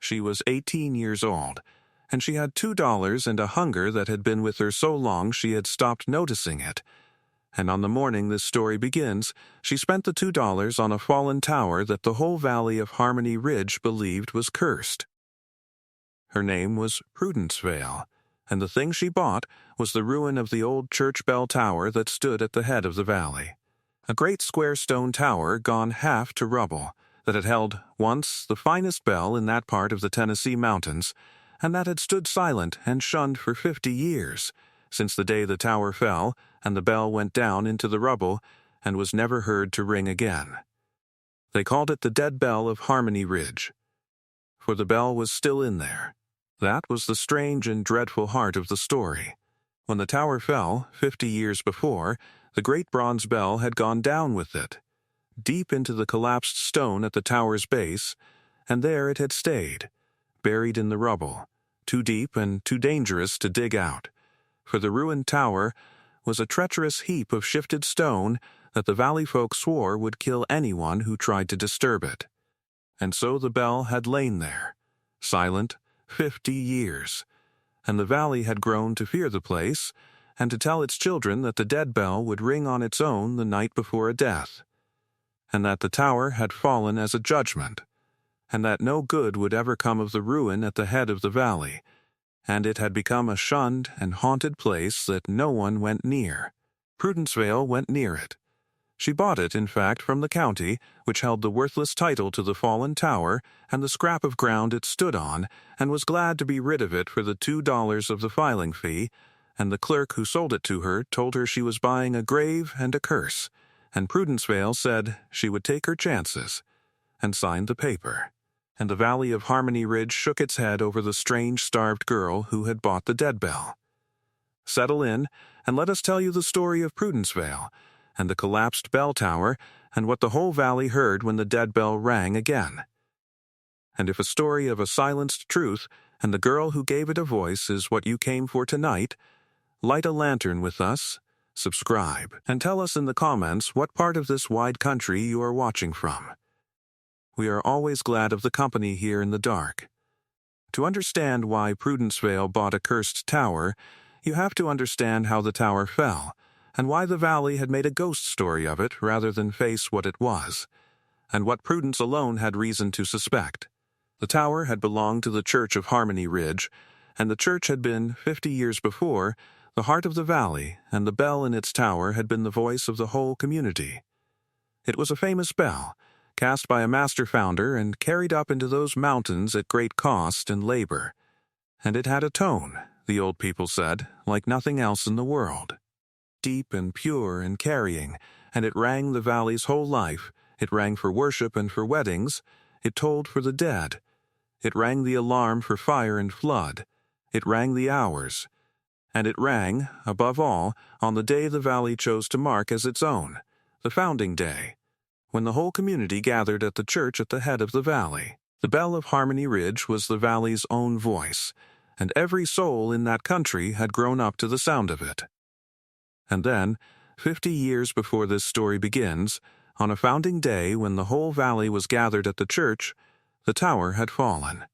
She was 18 years old, and she had $2 and a hunger that had been with her so long she had stopped noticing it. And on the morning this story begins, she spent the $2 on a fallen tower that the whole valley of Harmony Ridge believed was cursed. Her name was Prudencevale, and the thing she bought was the ruin of the old church bell tower that stood at the head of the valley. A great square stone tower gone half to rubble, that had held once the finest bell in that part of the Tennessee mountains, and that had stood silent and shunned for 50 years, since the day the tower fell and the bell went down into the rubble and was never heard to ring again. They called it the dead bell of Harmony Ridge, for the bell was still in there. That was the strange and dreadful heart of the story. When the tower fell, 50 years before, the great bronze bell had gone down with it, deep into the collapsed stone at the tower's base, and there it had stayed, buried in the rubble, too deep and too dangerous to dig out, for the ruined tower was a treacherous heap of shifted stone that the valley folk swore would kill anyone who tried to disturb it. And so the bell had lain there, silent, 50 years, and the valley had grown to fear the place and to tell its children that the dead bell would ring on its own the night before a death, and that the tower had fallen as a judgment, and that no good would ever come of the ruin at the head of the valley, and it had become a shunned and haunted place that no one went near. Prudencevale went near it. She bought it, in fact, from the county, which held the worthless title to the fallen tower and the scrap of ground it stood on, and was glad to be rid of it for the $2 of the filing fee, and the clerk who sold it to her told her she was buying a grave and a curse, and Prudencevale said she would take her chances, and signed the paper. And the valley of Harmony Ridge shook its head over the strange starved girl who had bought the dead bell. Settle in, and let us tell you the story of Prudencevale, and the collapsed bell tower, and what the whole valley heard when the dead bell rang again. And if a story of a silenced truth and the girl who gave it a voice is what you came for tonight, light a lantern with us, subscribe, and tell us in the comments what part of this wide country you are watching from. We are always glad of the company here in the dark. To understand why Prudencevale bought a cursed tower, you have to understand how the tower fell, and why the valley had made a ghost story of it rather than face what it was, and what Prudence alone had reason to suspect. The tower had belonged to the Church of Harmony Ridge, and the church had been, 50 years before, the heart of the valley, and the bell in its tower had been the voice of the whole community. It was a famous bell, cast by a master founder and carried up into those mountains at great cost and labor, and it had a tone, the old people said, like nothing else in the world. Deep and pure and carrying, and it rang the valley's whole life. It rang for worship and for weddings. It tolled for the dead. It rang the alarm for fire and flood. It rang the hours. And it rang, above all, on the day the valley chose to mark as its own, the founding day, when the whole community gathered at the church at the head of the valley. The bell of Harmony Ridge was the valley's own voice, and every soul in that country had grown up to the sound of it. And then, 50 years before this story begins, on a founding day when the whole valley was gathered at the church, the tower had fallen.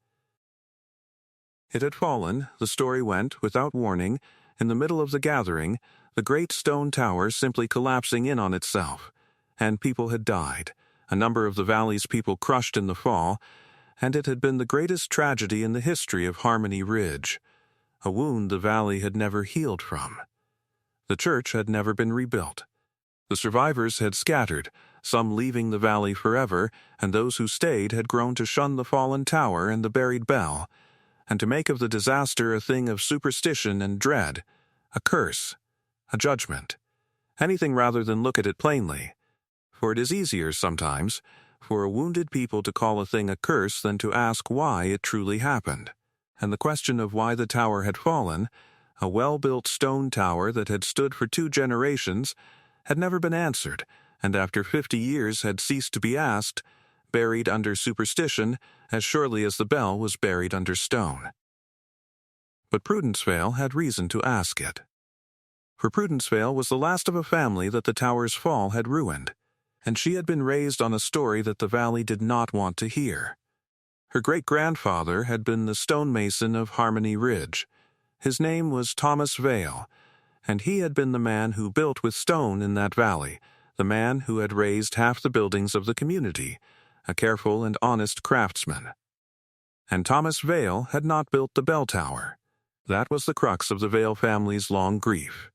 It had fallen, the story went, without warning, in the middle of the gathering, the great stone tower simply collapsing in on itself, and people had died, a number of the valley's people crushed in the fall, and it had been the greatest tragedy in the history of Harmony Ridge, a wound the valley had never healed from. The church had never been rebuilt. The survivors had scattered, some leaving the valley forever, and those who stayed had grown to shun the fallen tower and the buried bell, and to make of the disaster a thing of superstition and dread, a curse, a judgment, anything rather than look at it plainly. For it is easier sometimes for a wounded people to call a thing a curse than to ask why it truly happened. And the question of why the tower had fallen, a well-built stone tower that had stood for 2 generations, had never been answered, and after 50 years had ceased to be asked, buried under superstition as surely as the bell was buried under stone. But Prudencevale had reason to ask it. For Prudencevale was the last of a family that the tower's fall had ruined, and she had been raised on a story that the valley did not want to hear. Her great-grandfather had been the stonemason of Harmony Ridge. His name was Thomas Vale, and he had been the man who built with stone in that valley, the man who had raised half the buildings of the community, a careful and honest craftsman. And Thomas Vale had not built the bell tower. That was the crux of the Vale family's long grief.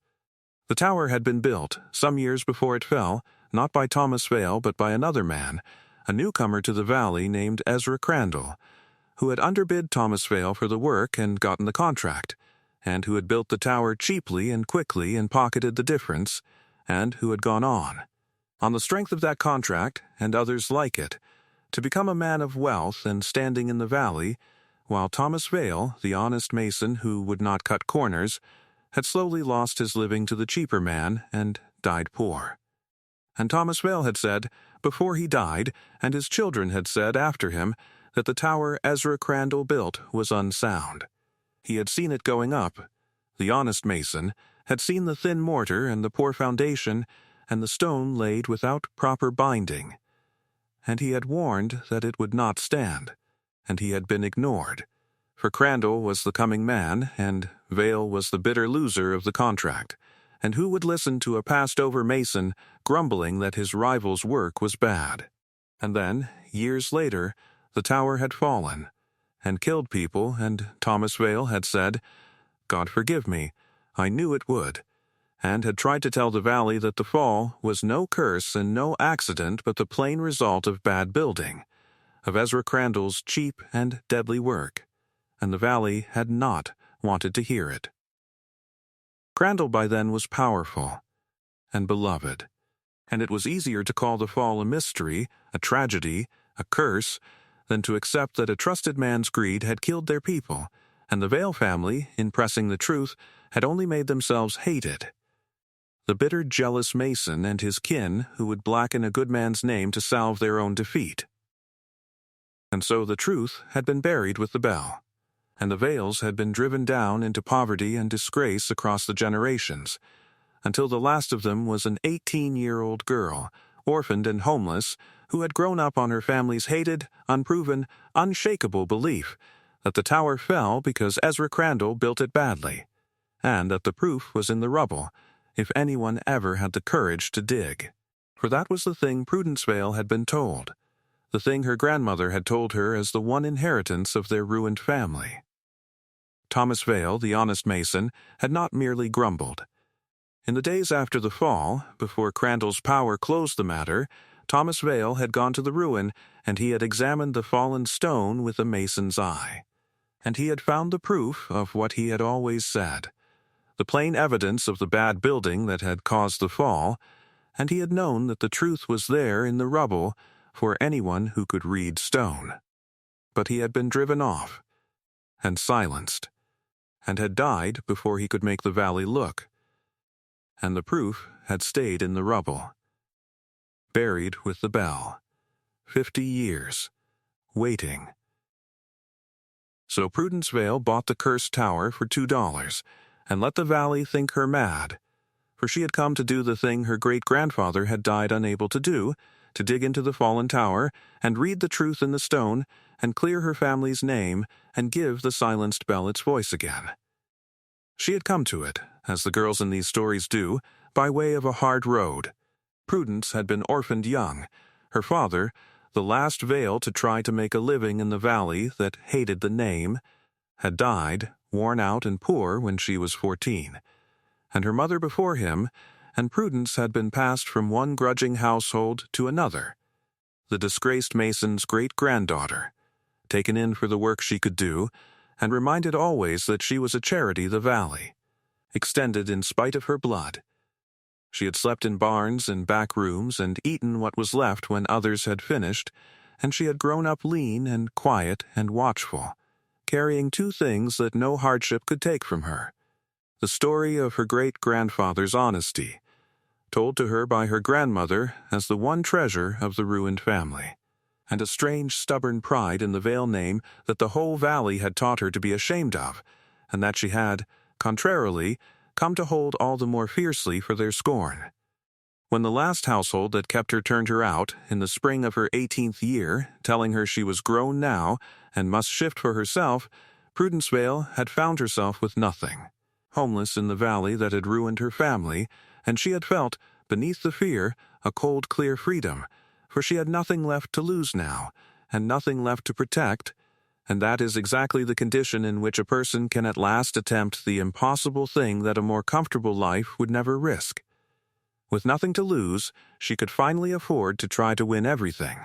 The tower had been built, some years before it fell, not by Thomas Vale but by another man, a newcomer to the valley named Ezra Crandall, who had underbid Thomas Vale for the work and gotten the contract, and who had built the tower cheaply and quickly and pocketed the difference, and who had gone on the strength of that contract and others like it, to become a man of wealth and standing in the valley, while Thomas Vale, the honest mason who would not cut corners, had slowly lost his living to the cheaper man and died poor. And Thomas Vale had said, before he died, and his children had said after him, that the tower Ezra Crandall built was unsound. He had seen it going up. The honest mason had seen the thin mortar and the poor foundation and the stone laid without proper binding. And he had warned that it would not stand, and he had been ignored. For Crandall was the coming man, and Vale was the bitter loser of the contract. And who would listen to a passed-over mason grumbling that his rival's work was bad? And then, years later, the tower had fallen, and killed people, and Thomas Vale had said, "God forgive me, I knew it would," and had tried to tell the valley that the fall was no curse and no accident but the plain result of bad building, of Ezra Crandall's cheap and deadly work, and the valley had not wanted to hear it. Crandall by then was powerful and beloved, and it was easier to call the fall a mystery, a tragedy, a curse, than to accept that a trusted man's greed had killed their people, and the Vale family, in pressing the truth, had only made themselves hated. The bitter, jealous mason and his kin who would blacken a good man's name to salve their own defeat. And so the truth had been buried with the bell, and the Vales had been driven down into poverty and disgrace across the generations, until the last of them was an 18-year-old girl, orphaned and homeless, who had grown up on her family's hated, unproven, unshakable belief that the tower fell because Ezra Crandall built it badly, and that the proof was in the rubble, if anyone ever had the courage to dig. For that was the thing Prudence Vale had been told, the thing her grandmother had told her as the one inheritance of their ruined family. Thomas Vale, the honest mason, had not merely grumbled. In the days after the fall, before Crandall's power closed the matter, Thomas Vale had gone to the ruin, and he had examined the fallen stone with a mason's eye. And he had found the proof of what he had always said, the plain evidence of the bad building that had caused the fall, and he had known that the truth was there in the rubble for anyone who could read stone. But he had been driven off, and silenced, and had died before he could make the valley look, and the proof had stayed in the rubble, buried with the bell, 50 years, waiting. So Prudence Vale bought the cursed tower for $2, and let the valley think her mad, for she had come to do the thing her great-grandfather had died unable to do, to dig into the fallen tower, and read the truth in the stone, and clear her family's name, and give the silenced bell its voice again. She had come to it, as the girls in these stories do, by way of a hard road. Prudence had been orphaned young. Her father, the last Vale to try to make a living in the valley that hated the name, had died, worn out and poor when she was 14. And her mother before him, and Prudence had been passed from one grudging household to another, the disgraced mason's great-granddaughter, taken in for the work she could do, and reminded always that she was a charity the valley, extended in spite of her blood. She had slept in barns and back rooms and eaten what was left when others had finished, and she had grown up lean and quiet and watchful, carrying two things that no hardship could take from her: the story of her great-grandfather's honesty, told to her by her grandmother as the one treasure of the ruined family, and a strange stubborn pride in the Vale name that the whole valley had taught her to be ashamed of, and that she had, contrarily, come to hold all the more fiercely for their scorn. When the last household that kept her turned her out, in the spring of her 18th year, telling her she was grown now and must shift for herself, Prudence Vale had found herself with nothing. Homeless in the valley that had ruined her family, and she had felt, beneath the fear, a cold, clear freedom, for she had nothing left to lose now, and nothing left to protect, and that is exactly the condition in which a person can at last attempt the impossible thing that a more comfortable life would never risk. With nothing to lose, she could finally afford to try to win everything.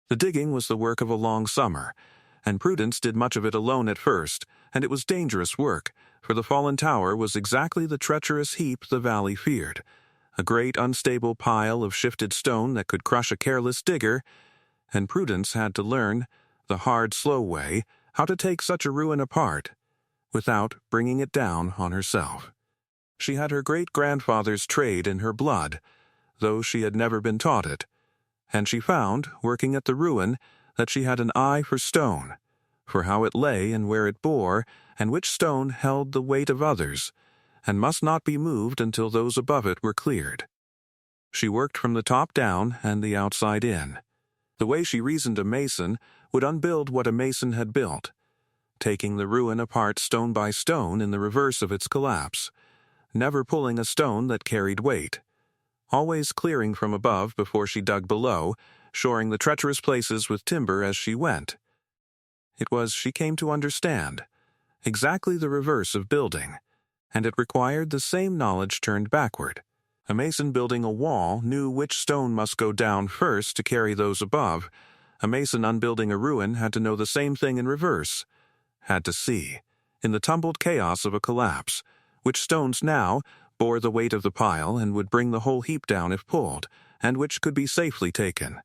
The digging was the work of a long summer, and Prudence did much of it alone at first, and it was dangerous work, for the fallen tower was exactly the treacherous heap the valley feared, a great unstable pile of shifted stone that could crush a careless digger, and Prudence had to learn, the hard, slow way, how to take such a ruin apart, without bringing it down on herself. She had her great-grandfather's trade in her blood, though she had never been taught it, and she found, working at the ruin, that she had an eye for stone, for how it lay and where it bore, and which stone held the weight of others, and must not be moved until those above it were cleared. She worked from the top down and the outside in. The way she reasoned a mason would unbuild what a mason had built, taking the ruin apart stone by stone in the reverse of its collapse, never pulling a stone that carried weight, always clearing from above before she dug below, shoring the treacherous places with timber as she went. It was, she came to understand, exactly the reverse of building, and it required the same knowledge turned backward. A mason building a wall knew which stone must go down first to carry those above. A mason unbuilding a ruin had to know the same thing in reverse, had to see, in the tumbled chaos of a collapse, which stones now bore the weight of the pile and would bring the whole heap down if pulled, and which could be safely taken.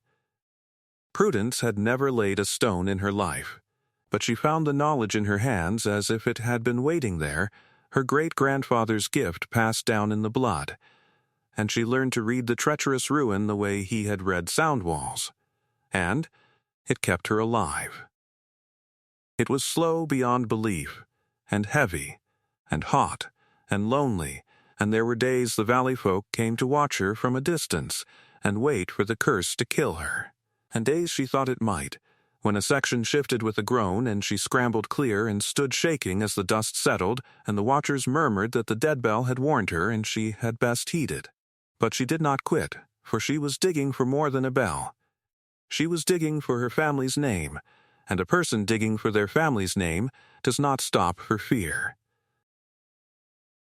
Prudence had never laid a stone in her life, but she found the knowledge in her hands as if it had been waiting there, her great-grandfather's gift passed down in the blood, and she learned to read the treacherous ruin the way he had read sound walls, and it kept her alive. It was slow beyond belief, and heavy, and hot, and lonely, and there were days the valley folk came to watch her from a distance and wait for the curse to kill her, and days she thought it might, when a section shifted with a groan and she scrambled clear and stood shaking as the dust settled and the watchers murmured that the dead bell had warned her and she had best heed it. But she did not quit, for she was digging for more than a bell. She was digging for her family's name, and a person digging for their family's name does not stop for fear.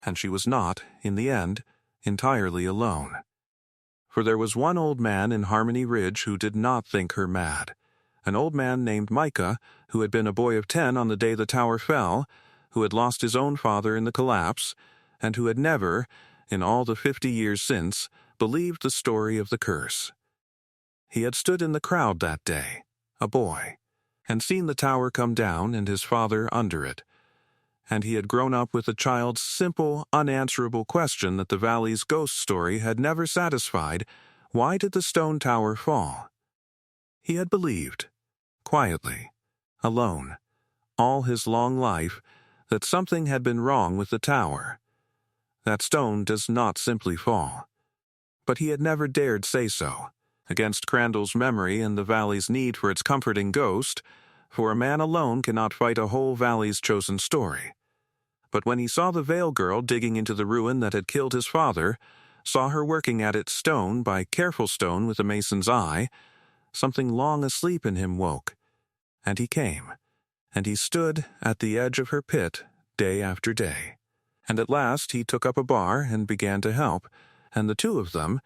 And she was not, in the end, entirely alone. For there was one old man in Harmony Ridge who did not think her mad, an old man named Micah, who had been a boy of 10 on the day the tower fell, who had lost his own father in the collapse, and who had never, in all the 50 years since, believed the story of the curse. He had stood in the crowd that day, a boy, and seen the tower come down and his father under it, and he had grown up with a child's simple, unanswerable question that the valley's ghost story had never satisfied: why did the stone tower fall? He had believed, quietly, alone, all his long life, that something had been wrong with the tower. That stone does not simply fall. But he had never dared say so, against Crandall's memory and the valley's need for its comforting ghost, for a man alone cannot fight a whole valley's chosen story. But when he saw the Vale girl digging into the ruin that had killed his father, saw her working at it stone by careful stone with a mason's eye, something long asleep in him woke, and he came, and he stood at the edge of her pit day after day. And at last he took up a bar and began to help, and the two of them,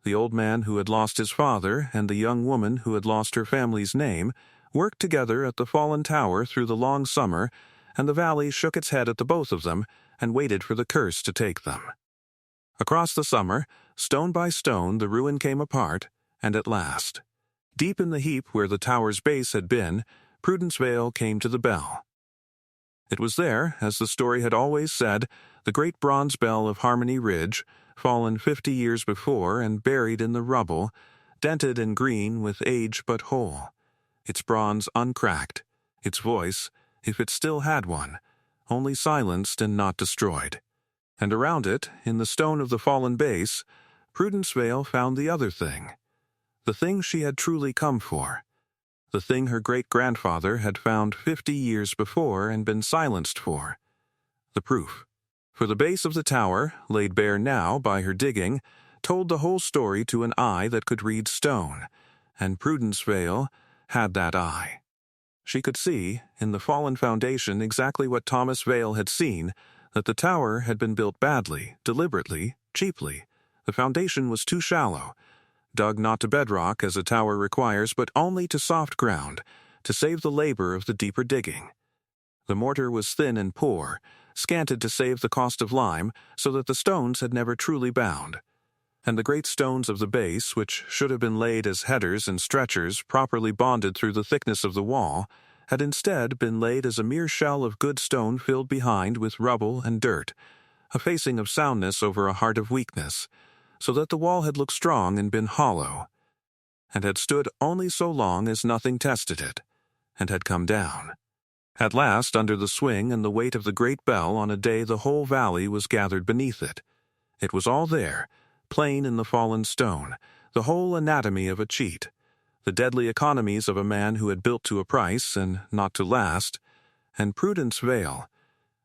the old man who had lost his father and the young woman who had lost her family's name, worked together at the fallen tower through the long summer, and the valley shook its head at the both of them and waited for the curse to take them. Across the summer, stone by stone, the ruin came apart, and at last, deep in the heap where the tower's base had been, Prudence Vale came to the bell. It was there, as the story had always said, the great bronze bell of Harmony Ridge, fallen 50 years before and buried in the rubble, dented and green with age but whole, its bronze uncracked, its voice, if it still had one, only silenced and not destroyed. And around it, in the stone of the fallen base, Prudence Vale found the other thing, the thing she had truly come for, the thing her great-grandfather had found 50 years before and been silenced for, the proof. For the base of the tower, laid bare now by her digging, told the whole story to an eye that could read stone, and Prudence Vale had that eye. She could see, in the fallen foundation, exactly what Thomas Vale had seen, that the tower had been built badly, deliberately, cheaply. The foundation was too shallow, dug not to bedrock as a tower requires, but only to soft ground, to save the labor of the deeper digging. The mortar was thin and poor, scanted to save the cost of lime, so that the stones had never truly bound. And the great stones of the base, which should have been laid as headers and stretchers properly bonded through the thickness of the wall, had instead been laid as a mere shell of good stone filled behind with rubble and dirt, a facing of soundness over a heart of weakness, so that the wall had looked strong and been hollow, and had stood only so long as nothing tested it, and had come down. At last, under the swing and the weight of the great bell on a day the whole valley was gathered beneath it. It was all there, plain in the fallen stone, the whole anatomy of a cheat, the deadly economies of a man who had built to a price and not to last, and Prudence Vale,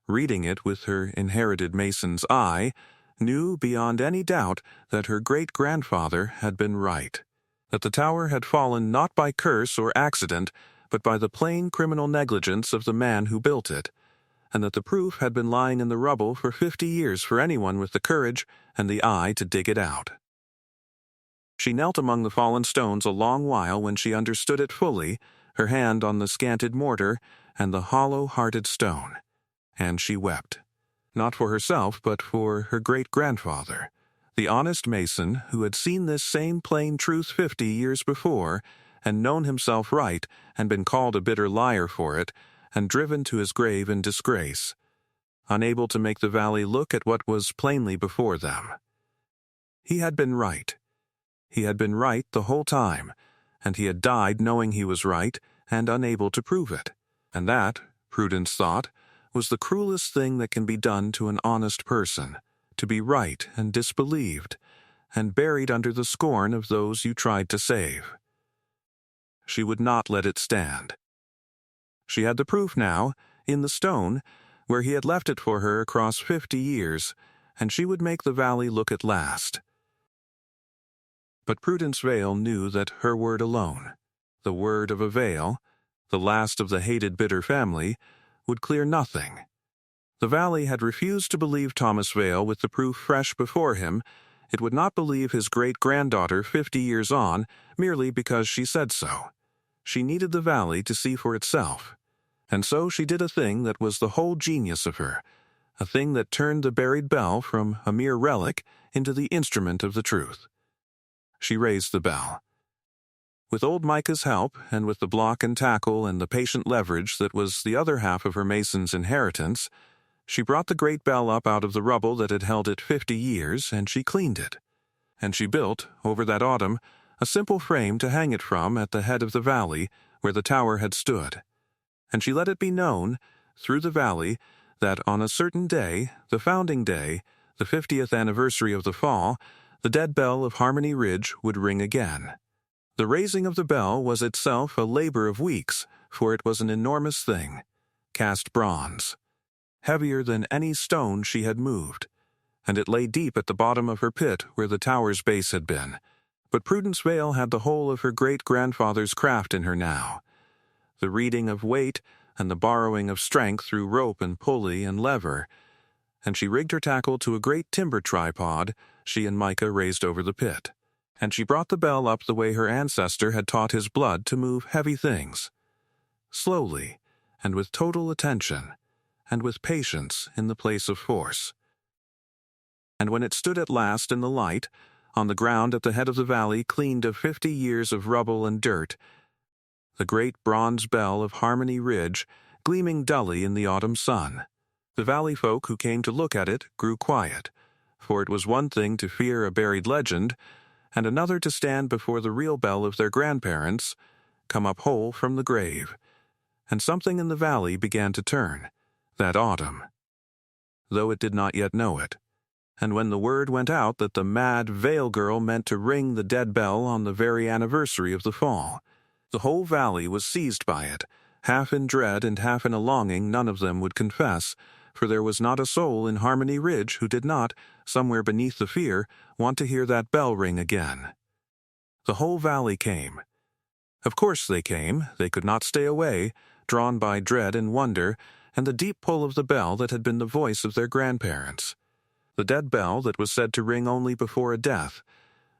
reading it with her inherited mason's eye, knew beyond any doubt that her great-grandfather had been right, that the tower had fallen not by curse or accident, but by the plain criminal negligence of the man who built it, and that the proof had been lying in the rubble for 50 years for anyone with the courage and the eye to dig it out. She knelt among the fallen stones a long while when she understood it fully, her hand on the scanted mortar and the hollow-hearted stone, and she wept, not for herself but for her great-grandfather, the honest mason who had seen this same plain truth 50 years before, and known himself right, and been called a bitter liar for it, and driven to his grave in disgrace, unable to make the valley look at what was plainly before them. He had been right. He had been right the whole time, and he had died knowing he was right, and unable to prove it. And that, Prudence thought, was the cruelest thing that can be done to an honest person, to be right and disbelieved, and buried under the scorn of those you tried to save. She would not let it stand. She had the proof now, in the stone, where he had left it for her across 50 years, and she would make the valley look at last. But Prudence Vale knew that her word alone, the word of a Vale, the last of the hated bitter family, would clear nothing. The valley had refused to believe Thomas Vale with the proof fresh before him. It would not believe his great-granddaughter 50 years on merely because she said so. She needed the valley to see for itself. And so she did a thing that was the whole genius of her, a thing that turned the buried bell from a mere relic into the instrument of the truth. She raised the bell. With old Micah's help, and with the block and tackle and the patient leverage that was the other half of her mason's inheritance, she brought the great bell up out of the rubble that had held it 50 years, and she cleaned it. And she built, over that autumn, a simple frame to hang it from at the head of the valley where the tower had stood. And she let it be known, through the valley, that on a certain day, the founding day, the 50th anniversary of the fall, the dead bell of Harmony Ridge would ring again. The raising of the bell was itself a labor of weeks, for it was an enormous thing, cast bronze, heavier than any stone she had moved, and it lay deep at the bottom of her pit where the tower's base had been. But Prudence Vale had the whole of her great-grandfather's craft in her now, the reading of weight and the borrowing of strength through rope and pulley and lever, and she rigged her tackle to a great timber tripod she and Micah raised over the pit, and she brought the bell up the way her ancestor had taught his blood to move heavy things, slowly and with total attention, and with patience in the place of force. And when it stood at last in the light, on the ground at the head of the valley cleaned of 50 years of rubble and dirt, the great bronze bell of Harmony Ridge gleaming dully in the autumn sun, the valley folk who came to look at it grew quiet, for it was one thing to fear a buried legend, and another to stand before the real bell of their grandparents, come up whole from the grave. And something in the valley began to turn, that autumn, though it did not yet know it, and when the word went out that the mad veil girl meant to ring the dead bell on the very anniversary of the fall, the whole valley was seized by it, half in dread and half in a longing none of them would confess, for there was not a soul in Harmony Ridge who did not, somewhere beneath the fear, want to hear that bell ring again. The whole valley came. Of course they came, they could not stay away, drawn by dread and wonder, and the deep pull of the bell that had been the voice of their grandparents. The dead bell that was said to ring only before a death,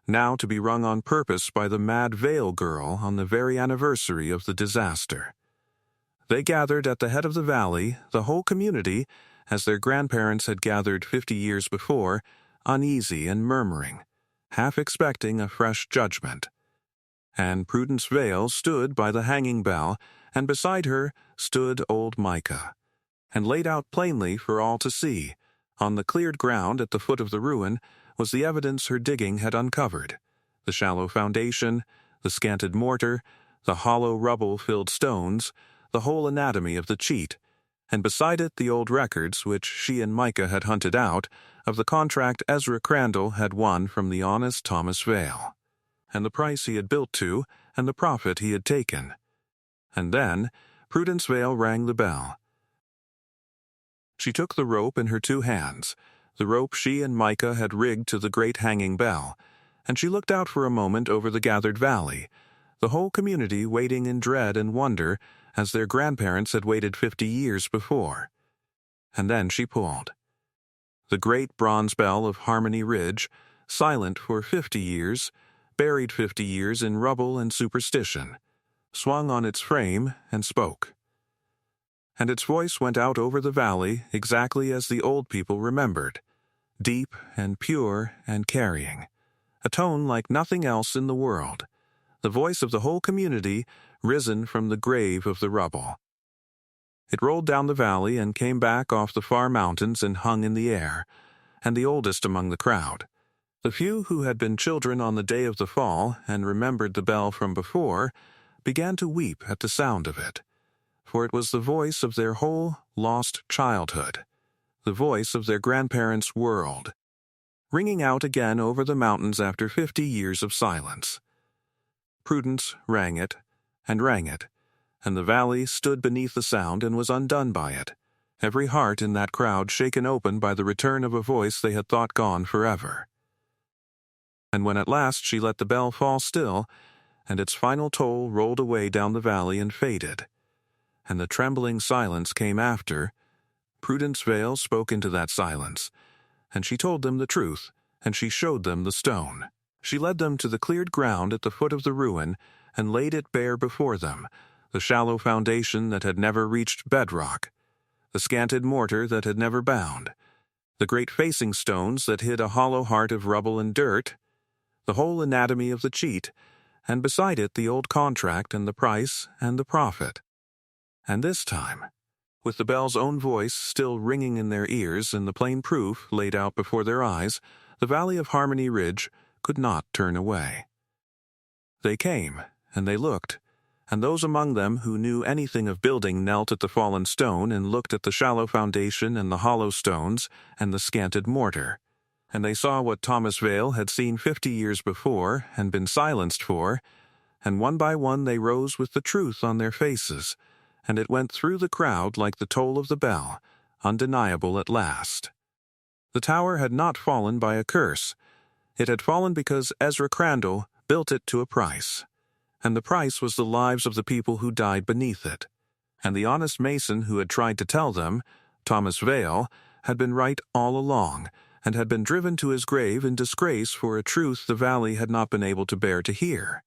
now to be rung on purpose by the mad veil girl on the very anniversary of the disaster. They gathered at the head of the valley, the whole community, as their grandparents had gathered 50 years before, uneasy and murmuring, half expecting a fresh judgment. And Prudence Vale stood by the hanging bell, and beside her stood old Micah. And laid out plainly for all to see, on the cleared ground at the foot of the ruin, was the evidence her digging had uncovered: the shallow foundation, the scanted mortar, the hollow rubble-filled stones, the whole anatomy of the cheat, and beside it the old records which she and Micah had hunted out of the contract Ezra Crandall had won from the honest Thomas Vale, and the price he had built to, and the profit he had taken. And then Prudence Vale rang the bell. She took the rope in her 2 hands, the rope she and Micah had rigged to the great hanging bell, and she looked out for a moment over the gathered valley, the whole community waiting in dread and wonder as their grandparents had waited 50 years before. And then she pulled. The great bronze bell of Harmony Ridge, silent for 50 years, buried 50 years in rubble and superstition, swung on its frame and spoke. And its voice went out over the valley exactly as the old people remembered, deep and pure and carrying, a tone like nothing else in the world, the voice of the whole community risen from the grave of the rubble. It rolled down the valley and came back off the far mountains and hung in the air, and the oldest among the crowd, the few who had been children on the day of the fall and remembered the bell from before, began to weep at the sound of it, for it was the voice of their whole lost childhood, the voice of their grandparents' world, ringing out again over the mountains after 50 years of silence. Prudence rang it, and the valley stood beneath the sound and was undone by it, every heart in that crowd shaken open by the return of a voice they had thought gone forever. And when at last she let the bell fall still, and its final toll rolled away down the valley and faded, and the trembling silence came after, Prudence Vale spoke into that silence, and she told them the truth, and she showed them the stone. She led them to the cleared ground at the foot of the ruin, and laid it bare before them, the shallow foundation that had never reached bedrock, the scanted mortar that had never bound, the great facing stones that hid a hollow heart of rubble and dirt, the whole anatomy of the cheat, and beside it the old contract and the price and the profit. And this time, with the bell's own voice still ringing in their ears and the plain proof laid out before their eyes, the valley of Harmony Ridge could not turn away. They came, and they looked, and those among them who knew anything of building knelt at the fallen stone and looked at the shallow foundation and the hollow stones and the scanted mortar. And they saw what Thomas Vale had seen 50 years before and been silenced for, and one by one they rose with the truth on their faces, and it went through the crowd like the toll of the bell, undeniable at last. The tower had not fallen by a curse. It had fallen because Ezra Crandall built it to a price, and the price was the lives of the people who died beneath it. And the honest mason who had tried to tell them, Thomas Vale, had been right all along, and had been driven to his grave in disgrace for a truth the valley had not been able to bear to hear.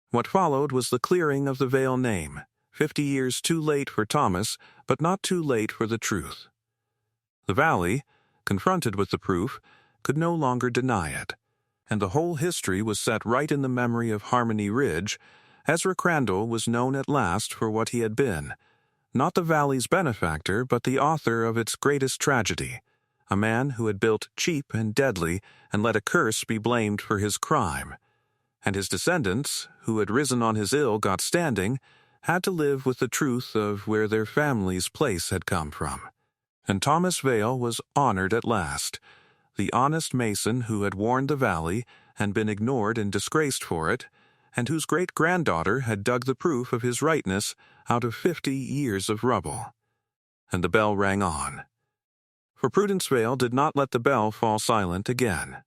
What followed was the clearing of the Vale name, 50 years too late for Thomas, but not too late for the truth. The valley, confronted with the proof, could no longer deny it, and the whole history was set right in the memory of Harmony Ridge. Ezra Crandall was known at last for what he had been, not the valley's benefactor, but the author of its greatest tragedy, a man who had built cheap and deadly and let a curse be blamed for his crime. And his descendants, who had risen on his ill got standing, had to live with the truth of where their family's place had come from. And Thomas Vale was honored at last, the honest mason who had warned the valley and been ignored and disgraced for it, and whose great-granddaughter had dug the proof of his rightness out of 50 years of rubble. And the bell rang on. For Prudence Vale did not let the bell fall silent again.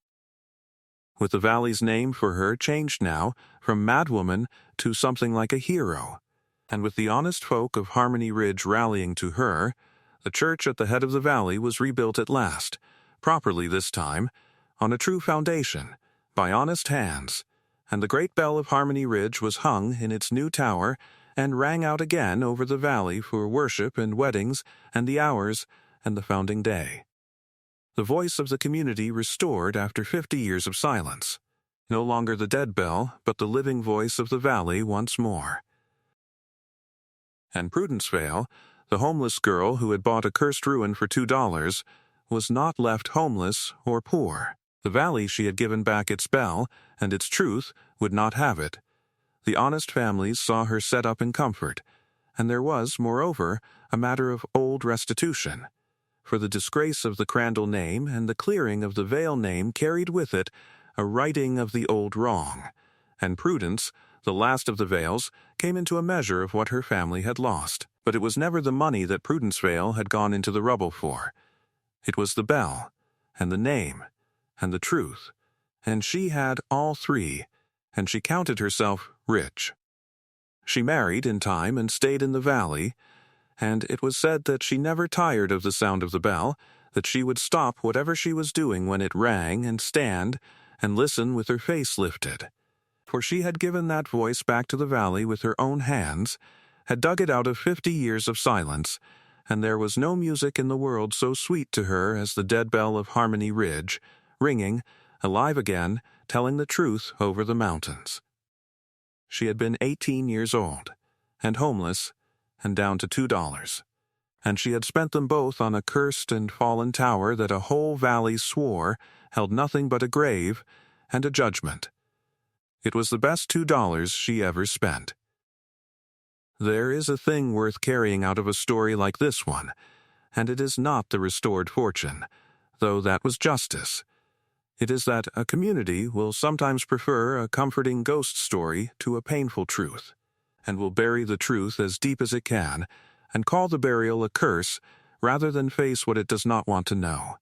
With the valley's name for her changed now from madwoman to something like a hero, and with the honest folk of Harmony Ridge rallying to her, the church at the head of the valley was rebuilt at last, properly this time, on a true foundation, by honest hands, and the great bell of Harmony Ridge was hung in its new tower and rang out again over the valley for worship and weddings and the hours and the founding day. The voice of the community restored after 50 years of silence, no longer the dead bell, but the living voice of the valley once more. And Prudence Vale, the homeless girl who had bought a cursed ruin for $2, was not left homeless or poor. The valley she had given back its bell, and its truth would not have it. The honest families saw her set up in comfort, and there was, moreover, a matter of old restitution. For the disgrace of the Crandall name and the clearing of the Vale name carried with it a righting of the old wrong, and Prudence, the last of the Vales, came into a measure of what her family had lost. But it was never the money that Prudence Vale had gone into the rubble for. It was the bell, and the name, and the truth, and she had all three, and she counted herself rich. She married in time and stayed in the valley, and it was said that she never tired of the sound of the bell, that she would stop whatever she was doing when it rang and stand and listen with her face lifted. For she had given that voice back to the valley with her own hands, had dug it out of 50 years of silence, and there was no music in the world so sweet to her as the dead bell of Harmony Ridge, ringing, alive again, telling the truth over the mountains. She had been 18 years old, and homeless, and down to $2, and she had spent them both on a cursed and fallen tower that a whole valley swore held nothing but a grave and a judgment. It was the best $2 she ever spent. There is a thing worth carrying out of a story like this one, and it is not the restored fortune, though that was justice. It is that a community will sometimes prefer a comforting ghost story to a painful truth, and will bury the truth as deep as it can, and call the burial a curse rather than face what it does not want to know.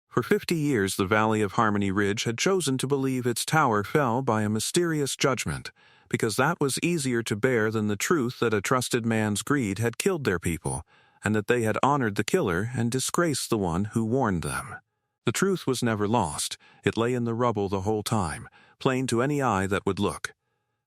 For 50 years the valley of Harmony Ridge had chosen to believe its tower fell by a mysterious judgment, because that was easier to bear than the truth that a trusted man's greed had killed their people, and that they had honored the killer and disgraced the one who warned them. The truth was never lost. It lay in the rubble the whole time, plain to any eye that would look.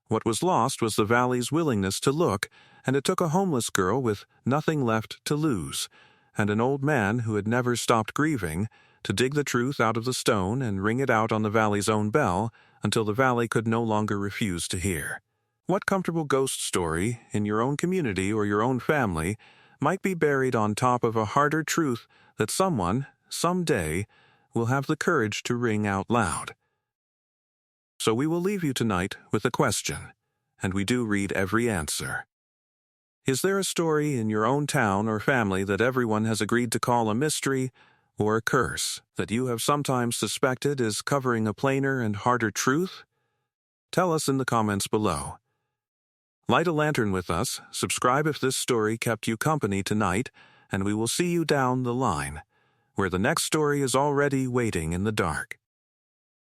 What was lost was the valley's willingness to look, and it took a homeless girl with nothing left to lose, and an old man who had never stopped grieving, to dig the truth out of the stone and ring it out on the valley's own bell until the valley could no longer refuse to hear. What comfortable ghost story, in your own community or your own family, might be buried on top of a harder truth that someone, someday, will have the courage to ring out loud? So we will leave you tonight with a question, and we do read every answer. Is there a story in your own town or family that everyone has agreed to call a mystery or a curse that you have sometimes suspected is covering a plainer and harder truth? Tell us in the comments below. Light a lantern with us, subscribe if this story kept you company tonight, and we will see you down the line, where the next story is already waiting in the dark.